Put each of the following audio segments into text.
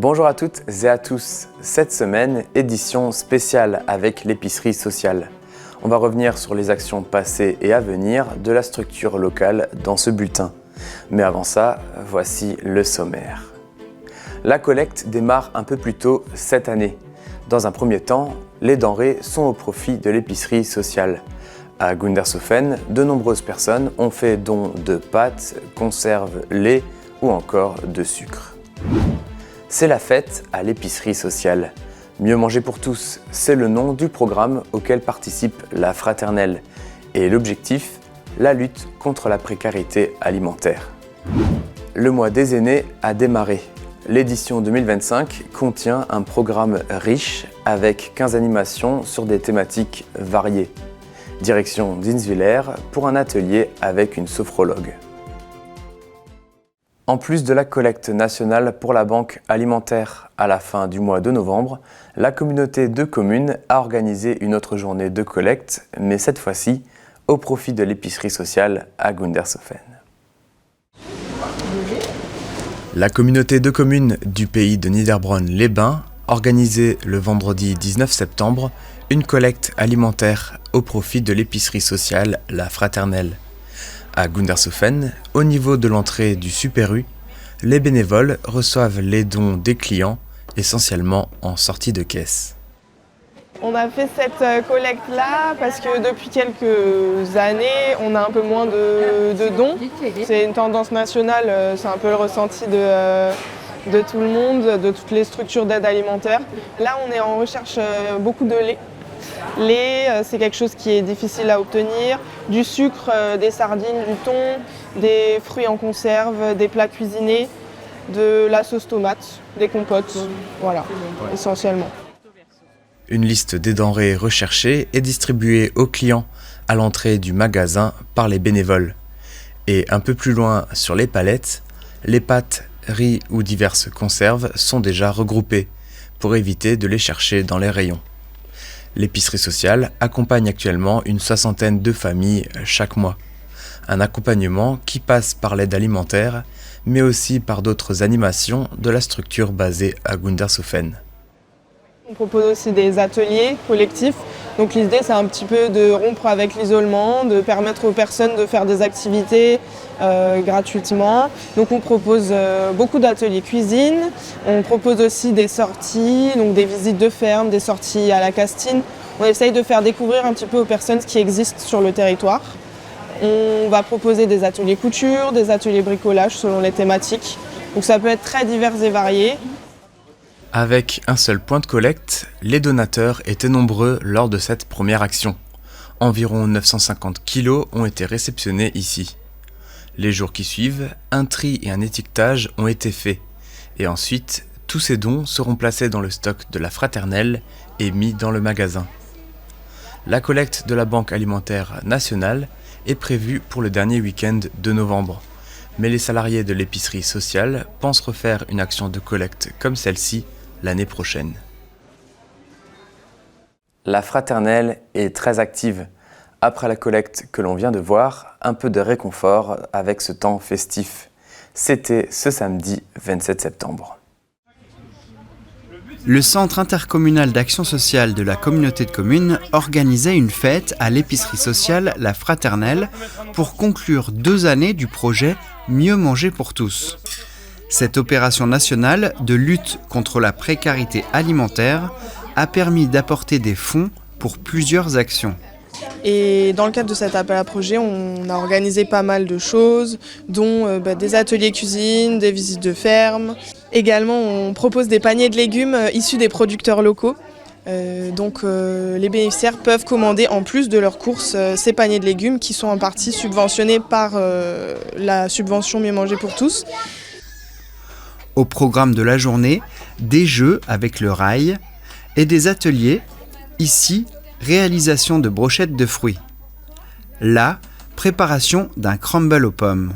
Bonjour à toutes et à tous. Cette semaine, édition spéciale avec l'épicerie sociale. On va revenir sur les actions passées et à venir de la structure locale dans ce bulletin. Mais avant ça, voici le sommaire. La collecte démarre un peu plus tôt cette année. Dans un premier temps, les denrées sont au profit de l'épicerie sociale. À Gundershofen, de nombreuses personnes ont fait don de pâtes, conserves, lait ou encore de sucre. C'est la fête à l'épicerie sociale. Mieux manger pour tous, c'est le nom du programme auquel participe la Fraternelle. Et l'objectif, la lutte contre la précarité alimentaire. Le mois des aînés a démarré. L'édition 2025 contient un programme riche avec 15 animations sur des thématiques variées. Direction d'Inswiller pour un atelier avec une sophrologue. En plus de la collecte nationale pour la banque alimentaire à la fin du mois de novembre, la communauté de communes a organisé une autre journée de collecte, mais cette fois-ci au profit de l'épicerie sociale à Gundershofen. La communauté de communes du pays de Niederbronn-les-Bains organisait le vendredi 19 septembre une collecte alimentaire au profit de l'épicerie sociale La Fraternelle. À Gundershofen, au niveau de l'entrée du Super U, les bénévoles reçoivent les dons des clients, essentiellement en sortie de caisse. On a fait cette collecte-là parce que depuis quelques années, on a un peu moins de dons. C'est une tendance nationale, c'est un peu le ressenti de tout le monde, de toutes les structures d'aide alimentaire. Là, on est en recherche beaucoup de lait. Lait, c'est quelque chose qui est difficile à obtenir. Du sucre, des sardines, du thon, des fruits en conserve, des plats cuisinés, de la sauce tomate, des compotes, voilà, essentiellement. Une liste des denrées recherchées est distribuée aux clients à l'entrée du magasin par les bénévoles. Et un peu plus loin sur les palettes, les pâtes, riz ou diverses conserves sont déjà regroupées pour éviter de les chercher dans les rayons. L'épicerie sociale accompagne actuellement une 60aine de familles chaque mois. Un accompagnement qui passe par l'aide alimentaire, mais aussi par d'autres animations de la structure basée à Gundershofen. On propose aussi des ateliers collectifs. Donc l'idée, c'est un petit peu de rompre avec l'isolement, de permettre aux personnes de faire des activités gratuitement. Donc on propose beaucoup d'ateliers cuisine. On propose aussi des sorties, donc des visites de ferme, des sorties à la castine. On essaye de faire découvrir un petit peu aux personnes ce qui existe sur le territoire. On va proposer des ateliers couture, des ateliers bricolage selon les thématiques. Donc ça peut être très divers et varié. Avec un seul point de collecte, les donateurs étaient nombreux lors de cette première action. Environ 950 kilos ont été réceptionnés ici. Les jours qui suivent, un tri et un étiquetage ont été faits. Et ensuite, tous ces dons seront placés dans le stock de la Fraternelle et mis dans le magasin. La collecte de la Banque alimentaire nationale est prévue pour le dernier week-end de novembre. Mais les salariés de l'épicerie sociale pensent refaire une action de collecte comme celle-ci l'année prochaine. La Fraternelle est très active. Après la collecte que l'on vient de voir, un peu de réconfort avec ce temps festif. C'était ce samedi 27 septembre. Le Centre intercommunal d'action sociale de la communauté de communes organisait une fête à l'épicerie sociale La Fraternelle pour conclure 2 années du projet Mieux manger pour tous. Cette opération nationale de lutte contre la précarité alimentaire a permis d'apporter des fonds pour plusieurs actions. Et dans le cadre de cet appel à projet, on a organisé pas mal de choses, dont des ateliers cuisine, des visites de ferme. Également, on propose des paniers de légumes issus des producteurs locaux. Les bénéficiaires peuvent commander en plus de leurs courses ces paniers de légumes qui sont en partie subventionnés par la subvention Mieux manger pour tous. Au programme de la journée, des jeux avec le rail et des ateliers, ici, réalisation de brochettes de fruits. Là, préparation d'un crumble aux pommes.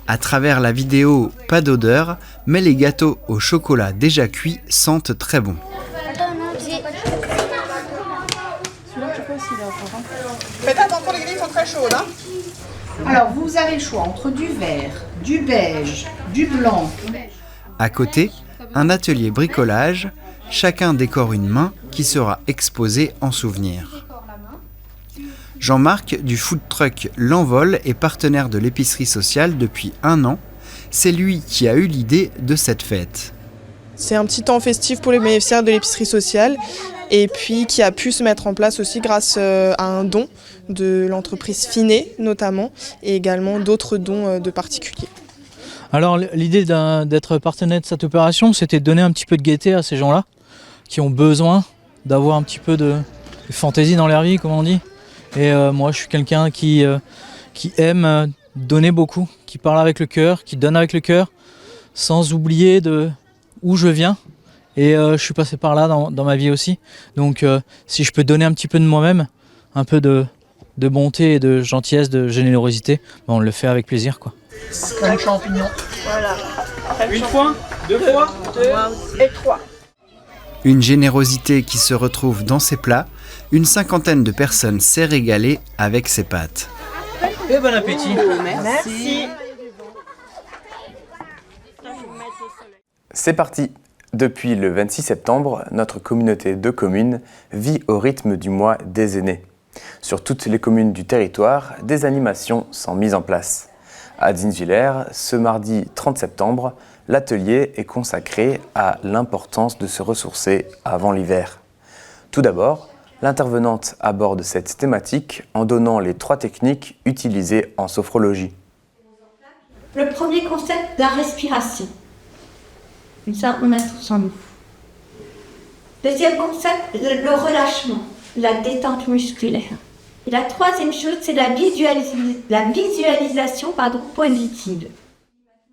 À travers la vidéo Pas d'odeur, mais les gâteaux au chocolat déjà cuits sentent très bon. Faites attention, les grilles sont très chaudes. Alors, vous avez le choix entre du vert, du beige, du blanc. À côté, un atelier bricolage, chacun décore une main qui sera exposée en souvenir. Jean-Marc du food truck L'Envol est partenaire de l'épicerie sociale depuis 1 an. C'est lui qui a eu l'idée de cette fête. C'est un petit temps festif pour les bénéficiaires de l'épicerie sociale et puis qui a pu se mettre en place aussi grâce à un don de l'entreprise Finet notamment et également d'autres dons de particuliers. Alors l'idée d'être partenaire de cette opération, c'était de donner un petit peu de gaieté à ces gens-là qui ont besoin d'avoir un petit peu de fantaisie dans leur vie, comme on dit. Et moi je suis quelqu'un qui aime donner beaucoup, qui parle avec le cœur, qui donne avec le cœur, sans oublier où je viens. Et je suis passé par là dans ma vie aussi. Donc si je peux donner un petit peu de moi-même, un peu de bonté et de gentillesse, de générosité, on le fait avec plaisir, quoi. Comme champignon. Voilà. Une fois, 2 fois, 2 et 3. Une générosité qui se retrouve dans ses plats. Une 50aine de personnes s'est régalée avec ses pâtes. Et bon appétit. Merci. C'est parti! Depuis le 26 septembre, notre communauté de communes vit au rythme du mois des aînés. Sur toutes les communes du territoire, des animations sont mises en place. À Dinswiller, ce mardi 30 septembre, l'atelier est consacré à l'importance de se ressourcer avant l'hiver. Tout d'abord, l'intervenante aborde cette thématique en donnant les 3 techniques utilisées en sophrologie. Le premier concept, la respiration. Ça, on a tous en nous. Deuxième concept, le relâchement, la détente musculaire. Et la troisième chose, c'est la visualisation positive.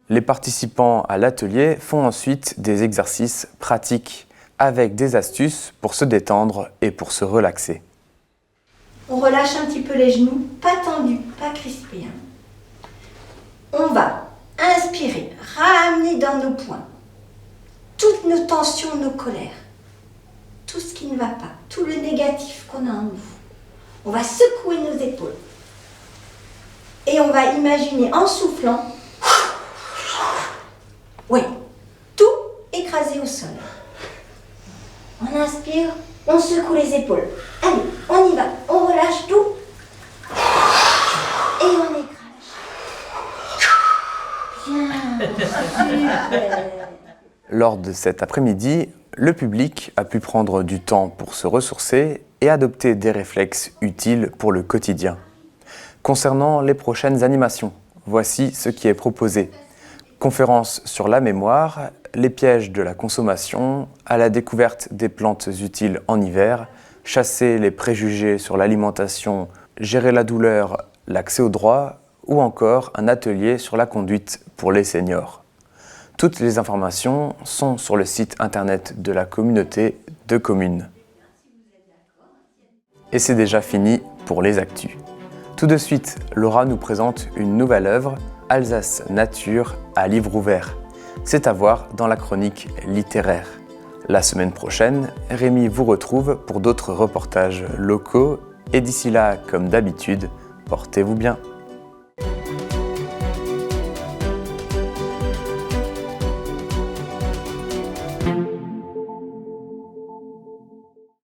Les participants à l'atelier font ensuite des exercices pratiques avec des astuces pour se détendre et pour se relaxer. On relâche un petit peu les genoux, pas tendus, pas crispés. On va inspirer, ramener dans nos poings toutes nos tensions, nos colères, tout ce qui ne va pas, tout le négatif qu'on a en nous. On va secouer nos épaules et on va imaginer en soufflant, tout écrasé au sol. On inspire, on secoue les épaules. Allez, on y va, on relâche tout et on écrase. Bien, super. Lors de cet après-midi, le public a pu prendre du temps pour se ressourcer et adopter des réflexes utiles pour le quotidien. Concernant les prochaines animations, voici ce qui est proposé. Conférences sur la mémoire, les pièges de la consommation, à la découverte des plantes utiles en hiver, chasser les préjugés sur l'alimentation, gérer la douleur, l'accès au droit, ou encore un atelier sur la conduite pour les seniors. Toutes les informations sont sur le site internet de la communauté de communes. Et c'est déjà fini pour les actus. Tout de suite, Laura nous présente une nouvelle œuvre, Alsace Nature à livre ouvert. C'est à voir dans la chronique littéraire. La semaine prochaine, Rémi vous retrouve pour d'autres reportages locaux et d'ici là, comme d'habitude, portez-vous bien.